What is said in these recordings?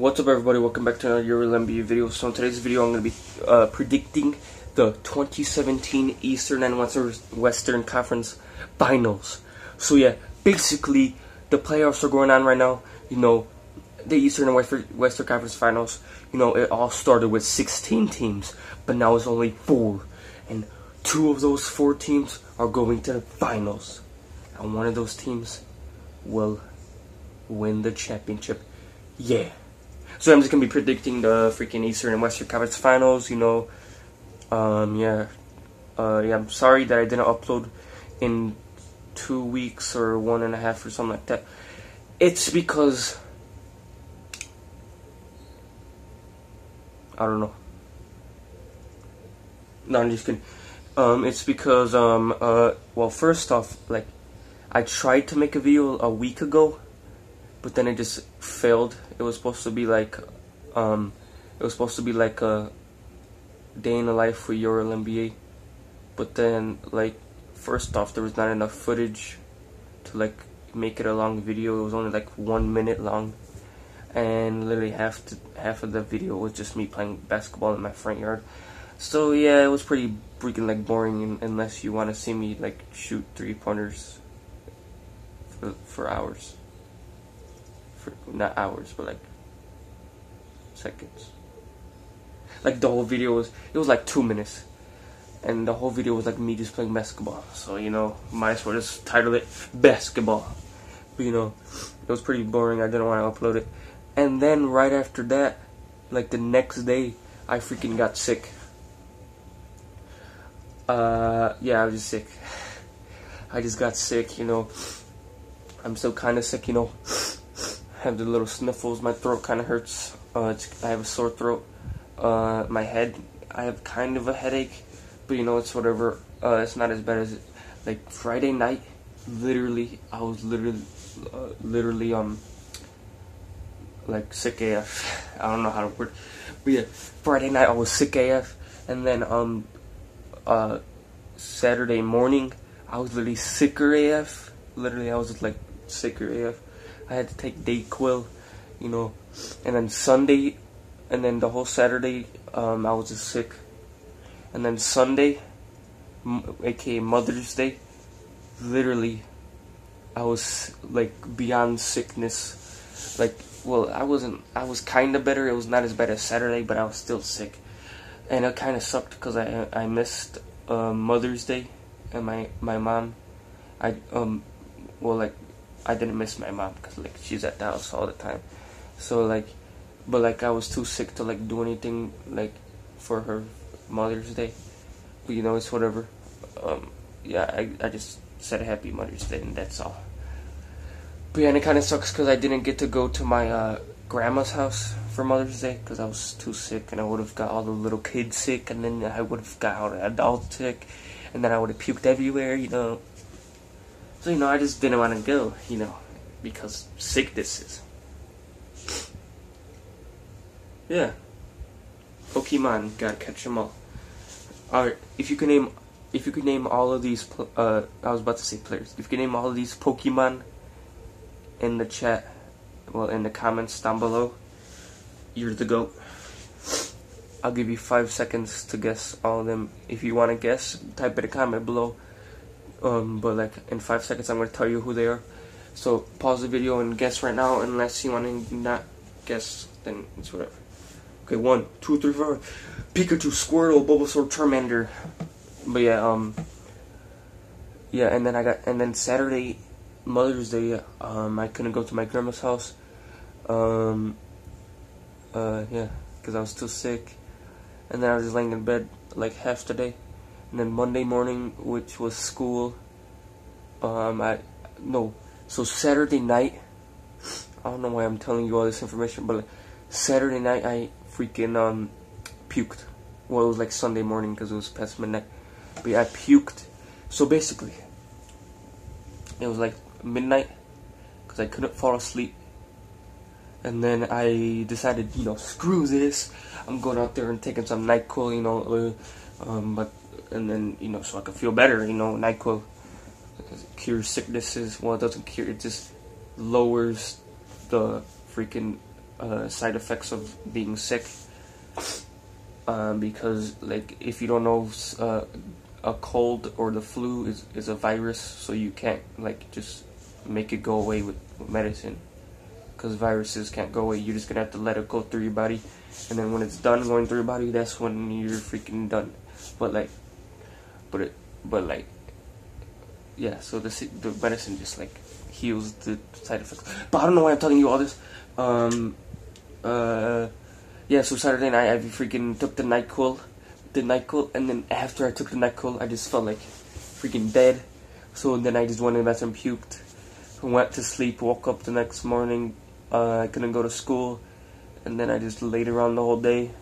What's up, everybody? Welcome back to another Euro NBA video. So in today's video, I'm going to be predicting the 2017 Eastern and Western Conference Finals. So yeah, basically the playoffs are going on right now. You know, the Eastern and Western Conference Finals. You know, it all started with 16 teams, but now it's only 4, and 2 of those 4 teams are going to the finals, and one of those teams will win the championship. Yeah. So I'm just gonna be predicting the freaking Eastern and Western Conference Finals. You know, yeah. I'm sorry that I didn't upload in 2 weeks or 1.5 or something like that. It's because I don't know. No, I'm just kidding. It's because well, first off, like, I tried to make a video a week ago, but then it just failed. It was supposed to be like a day in the life with Euro NBA, but then, like, first off, there was not enough footage to like make it a long video. It was only like 1 minute long, and literally half of the video was just me playing basketball in my front yard. So yeah, it was pretty freaking like boring, unless you want to see me like shoot 3-pointers for hours. Not hours, but like seconds. Like, the whole video was like 2 minutes, and the whole video was like me just playing basketball. So, you know, might as well just title it basketball. But, you know, it was pretty boring. I didn't want to upload it. And then right after that, like the next day, I freaking got sick. Yeah, I was just sick. I just got sick, you know. I'm still kind of sick, you know. I have the little sniffles. My throat kind of hurts. I have a sore throat. My head, I have kind of a headache, but you know, it's whatever. It's not as bad as like Friday night. Literally, I was literally like sick AF. I don't know how to word, but yeah, Friday night I was sick AF, and then Saturday morning I was literally sicker AF. Literally, I was just like sicker AF. I had to take Dayquil, you know, and then Sunday, and then the whole Saturday, I was just sick, and then Sunday, aka Mother's Day, literally, I was like beyond sickness. Like, well, I was kind of better. It was not as bad as Saturday, but I was still sick, and it kind of sucked because I missed Mother's Day, and my mom, well, like, I didn't miss my mom because like she's at the house all the time. So like, but like I was too sick to like do anything like for her Mother's Day. But you know, it's whatever. Yeah, I just said Happy Mother's Day and that's all. But yeah, and it kind of sucks because I didn't get to go to my grandma's house for Mother's Day because I was too sick, and I would have got all the little kids sick, and then I would have got all the adults sick, and then I would have puked everywhere, you know. So, you know, I just didn't want to go, you know, because sicknesses. Yeah. Pokemon, gotta catch them all. Alright, if you could name all of these, I was about to say players. If you could name all of these Pokemon in the chat, well, in the comments down below, you're the GOAT. I'll give you 5 seconds to guess all of them. If you want to guess, type in a comment below. But like in 5 seconds I'm going to tell you who they are. So pause the video and guess right now, unless you want to not guess, then it's whatever. Okay, 1, 2, 3, 4. Pikachu, Squirtle, Bulbasaur, Charmander. But yeah, yeah, and then Saturday, Mother's Day, I couldn't go to my grandma's house. Yeah, because I was too sick, and then I was just laying in bed like half the day. And then Monday morning, which was school, so Saturday night, I don't know why I'm telling you all this information, but like, Saturday night I freaking puked. Well, it was like Sunday morning because it was past midnight, but yeah, I puked. So basically, it was like midnight because I couldn't fall asleep, and then I decided, you know, screw this, I'm going out there and taking some NyQuil, you know, and then, you know, so I could feel better, you know. NyQuil cures sicknesses. Well, it doesn't cure, it just lowers the freaking side effects of being sick. Because like if you don't know, a cold or the flu is a virus, so you can't like just make it go away with medicine. Because viruses can't go away. You're just gonna have to let it go through your body, and then when it's done going through your body, that's when you're freaking done. But yeah. So the medicine just like heals the side effects. But I don't know why I'm telling you all this. Yeah. So Saturday night I freaking took the NyQuil, and then after I took the NyQuil, I just felt like freaking dead. So then I just went in the bathroom, puked, went to sleep, woke up the next morning. I couldn't go to school, and then I just laid around the whole day.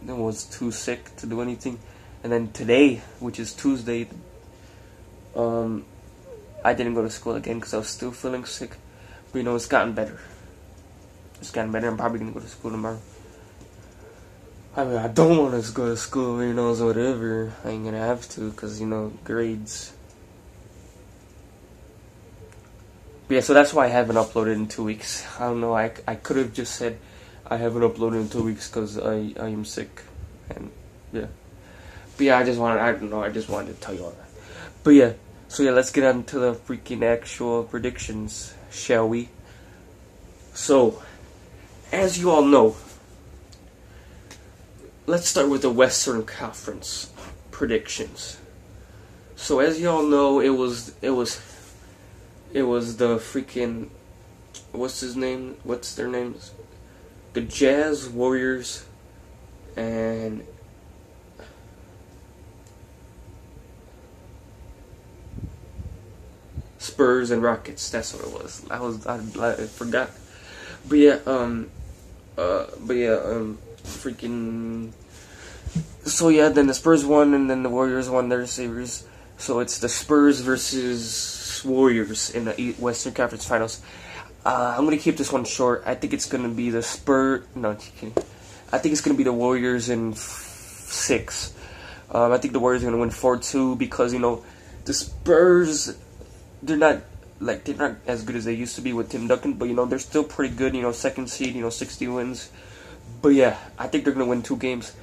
I was too sick to do anything. And then today, which is Tuesday, I didn't go to school again because I was still feeling sick. But it's gotten better. It's gotten better. I'm probably gonna go to school tomorrow. I mean, I don't want to go to school, so whatever. I ain't gonna have to because, grades. But yeah, so that's why I haven't uploaded in 2 weeks. I don't know, I could have just said I haven't uploaded in 2 weeks because I am sick. And yeah. But yeah, I just wanted to tell you all that. But yeah, so yeah, let's get on to the freaking actual predictions, shall we? So, as you all know, let's start with the Western Conference predictions. So as you all know, it was the freaking, what's their names? The Jazz, Warriors, and Spurs and Rockets. That's what it was. I forgot. But yeah, freaking. So yeah, then the Spurs won, and then the Warriors won their series. So it's the Spurs versus Warriors in the Western Conference Finals. I'm gonna keep this one short. I think it's gonna be the Spurs. No, just kidding. I think it's gonna be the Warriors in 6. I think the Warriors are gonna win 4-2 because the Spurs, they're not as good as they used to be with Tim Duncan, but they're still pretty good. Second seed, 60 wins. But yeah, I think they're gonna win 2 games.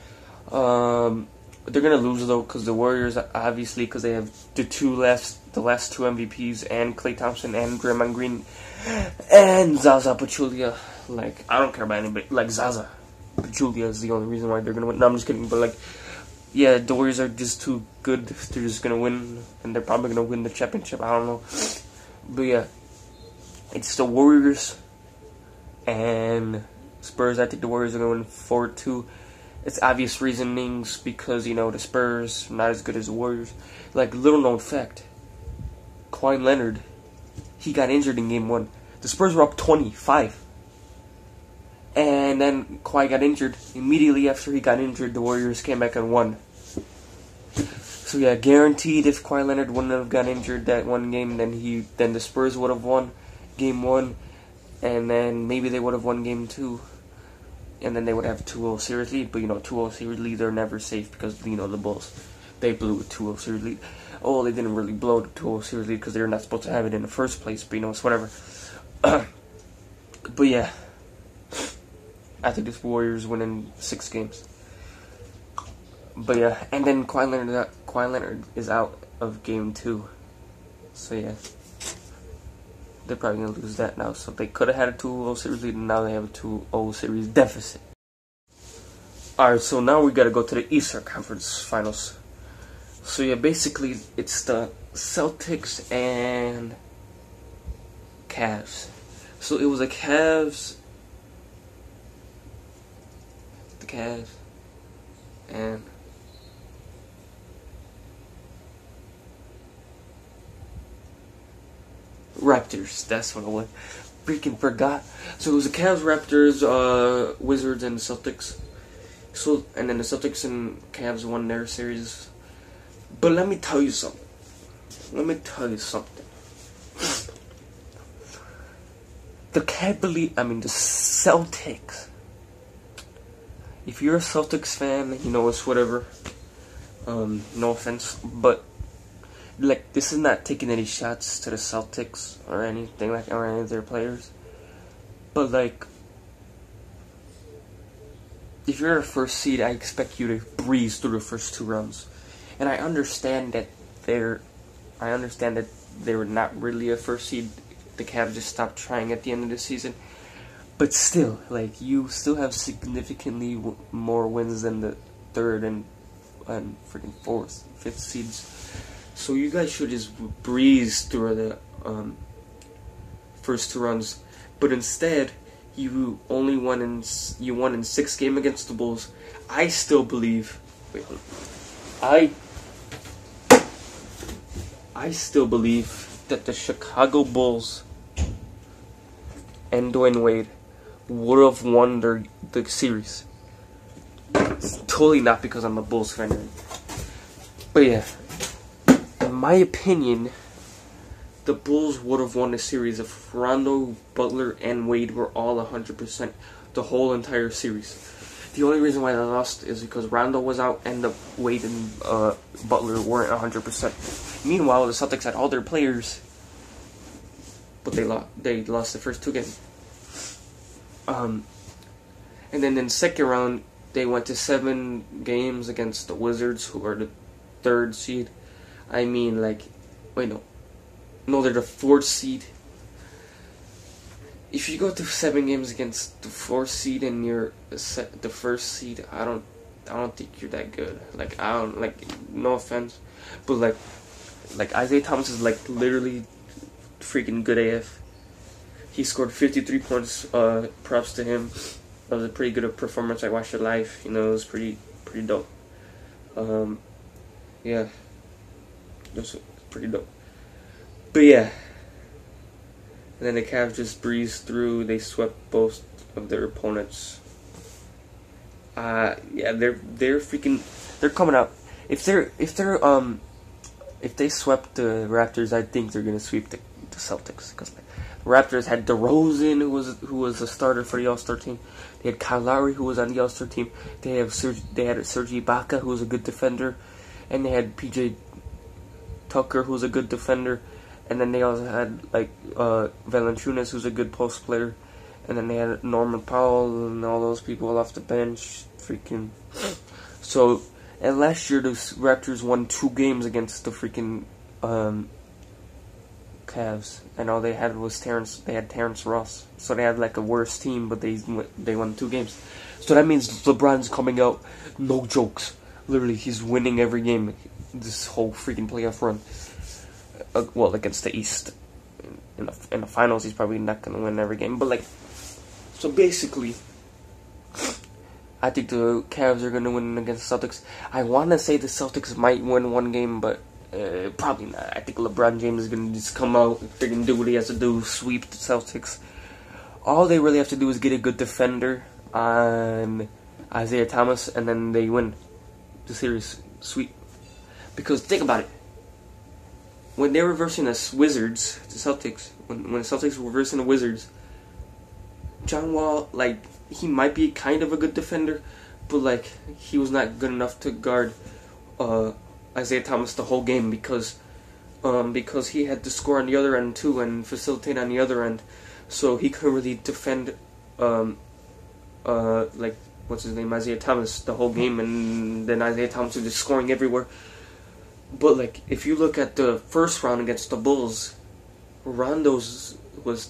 They're gonna lose though because the Warriors, obviously, because they have the last two MVPs, and Klay Thompson and Draymond Green and Zaza Pachulia. Like, I don't care about anybody. Like, Zaza Pachulia is the only reason why they're gonna win. No, I'm just kidding. But yeah, the Warriors are just too good. They're just gonna win, and they're probably gonna win the championship. I don't know, but yeah, it's the Warriors and Spurs. I think the Warriors are gonna win 4-2. It's obvious reasonings because, the Spurs are not as good as the Warriors. Like, little known fact, Kawhi Leonard, he got injured in Game 1. The Spurs were up 25. And then Kawhi got injured. Immediately after he got injured, the Warriors came back and won. So yeah, guaranteed if Kawhi Leonard wouldn't have got injured that one game, then the Spurs would have won Game 1. And then maybe they would have won Game 2. And then they would have 2-0 series lead. But 2-0 series lead, they're never safe because, the Bulls, they blew a 2-0 series lead. Oh, they didn't really blow the 2-0 series lead because they're not supposed to have it in the first place. But, it's whatever. But yeah, I think this Warriors win in 6 games. But yeah, and then Kawhi Leonard is out of Game 2. So yeah, they're probably going to lose that now. So they could have had a 2-0 series lead, and now they have a 2-0 series deficit. Alright, so now we got to go to the Eastern Conference Finals. So yeah, basically it's the Celtics and Cavs. So it was the Cavs and Raptors. That's what I was. Freaking forgot. So it was the Cavs, Raptors, Wizards, and the Celtics. So, and then the Celtics and Cavs won their series. But let me tell you something. The Celtics. If you're a Celtics fan, it's whatever. No offense, but this is not taking any shots to the Celtics or anything or any of their players. But if you're a first seed, I expect you to breeze through the first 2 rounds. And I understand that they're they were not really a first seed. The Cavs just stopped trying at the end of the season. But still, like, you still have significantly more wins than the 3rd and freaking 4th, 5th seeds. So you guys should just breeze through the first 2 rounds. But instead, you won in 6 games against the Bulls. I still believe. I still believe that the Chicago Bulls and Dwayne Wade would have won the series. It's totally not because I'm a Bulls fan. But yeah, in my opinion, the Bulls would have won the series if Rondo, Butler, and Wade were all 100% the whole entire series. The only reason why they lost is because Rondo was out and the Wade and Butler weren't 100%. Meanwhile, the Celtics had all their players, but they lost the first 2 games. And then in the second round, they went to 7 games against the Wizards, who are the 3rd seed. I mean, like, wait, no, they're the 4th seed. If you go to 7 games against the 4th seed and you're the 1st seed, I don't think you're that good. Like, I don't, like, no offense, but like Isaiah Thomas is like literally freaking good AF. He scored 53 points. Props to him. That was a pretty good performance. I watched it live. You know, it was pretty dope. Yeah, it was pretty dope. But yeah, and then the Cavs just breezed through. They swept both of their opponents. Yeah, they're coming out. If they swept the Raptors, I think they're gonna sweep the Celtics, because the Raptors had DeRozan, who was a starter for the All-Star team. They had Kyle Lowry, who was on the All-Star team. They had Serge Ibaka, who was a good defender, and they had PJ Tucker, who was a good defender, and then they also had like Valanciunas, who's a good post player, and then they had Norman Powell and all those people off the bench. Freaking so. And last year, the Raptors won 2 games against the freaking Cavs, and all they had was Terrence Ross. So they had like a worse team, but they won 2 games. So that means LeBron's coming out, no jokes. Literally, he's winning every game this whole freaking playoff run. Well, against the East, in the finals, he's probably not gonna win every game. But like, so basically, I think the Cavs are going to win against the Celtics. I want to say the Celtics might win 1 game, but probably not. I think LeBron James is going to just come out, freaking do what he has to do, sweep the Celtics. All they really have to do is get a good defender on Isaiah Thomas, and then they win the series. Sweep. Because think about it. When they were versing the Wizards, the Celtics, when the Celtics were versing the Wizards, John Wall, like, he might be kind of a good defender, but like, he was not good enough to guard Isaiah Thomas the whole game, because he had to score on the other end too and facilitate on the other end, so he couldn't really defend like, what's his name, Isaiah Thomas the whole game, and then Isaiah Thomas was just scoring everywhere. But like, if you look at the first round against the Bulls, Rondo's was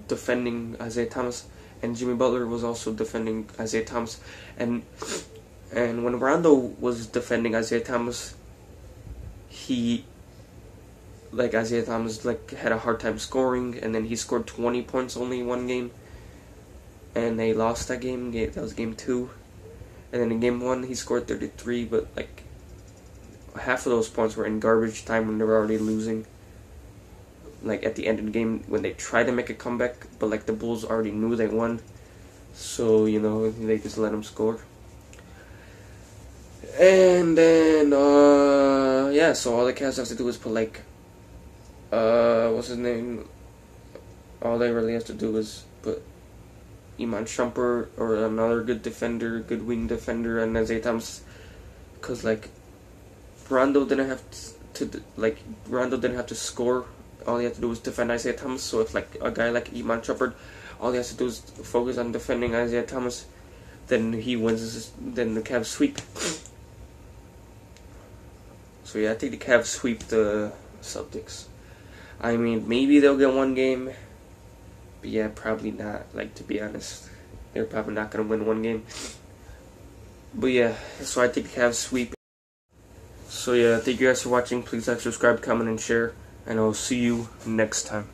defending Isaiah Thomas, and Jimmy Butler was also defending Isaiah Thomas, and when Rondo was defending Isaiah Thomas, Isaiah Thomas had a hard time scoring, and then he scored 20 points only in 1 game, and they lost that game. That was game 2, and then in game 1 he scored 33, but like, half of those points were in garbage time when they were already losing. Like, at the end of the game, when they tried to make a comeback, but like, the Bulls already knew they won, so, you know, they just let them score. And then yeah, so all the Cavs have to do is put like what's his name, all they really have to do is put Iman Shumpert or another good defender, good wing defender, and Isaiah Thomas, because like, Rondo didn't have to score. All he had to do was defend Isaiah Thomas. So if like a guy like Iman Shumpert, all he has to do is focus on defending Isaiah Thomas, then he wins. Then the Cavs sweep. So yeah, I think the Cavs sweep the Celtics. I mean, maybe they'll get one game, but yeah, probably not. Like, to be honest, they're probably not gonna win one game. But yeah, so I think the Cavs sweep. So yeah, thank you guys for watching. Please like, subscribe, comment, and share, and I'll see you next time.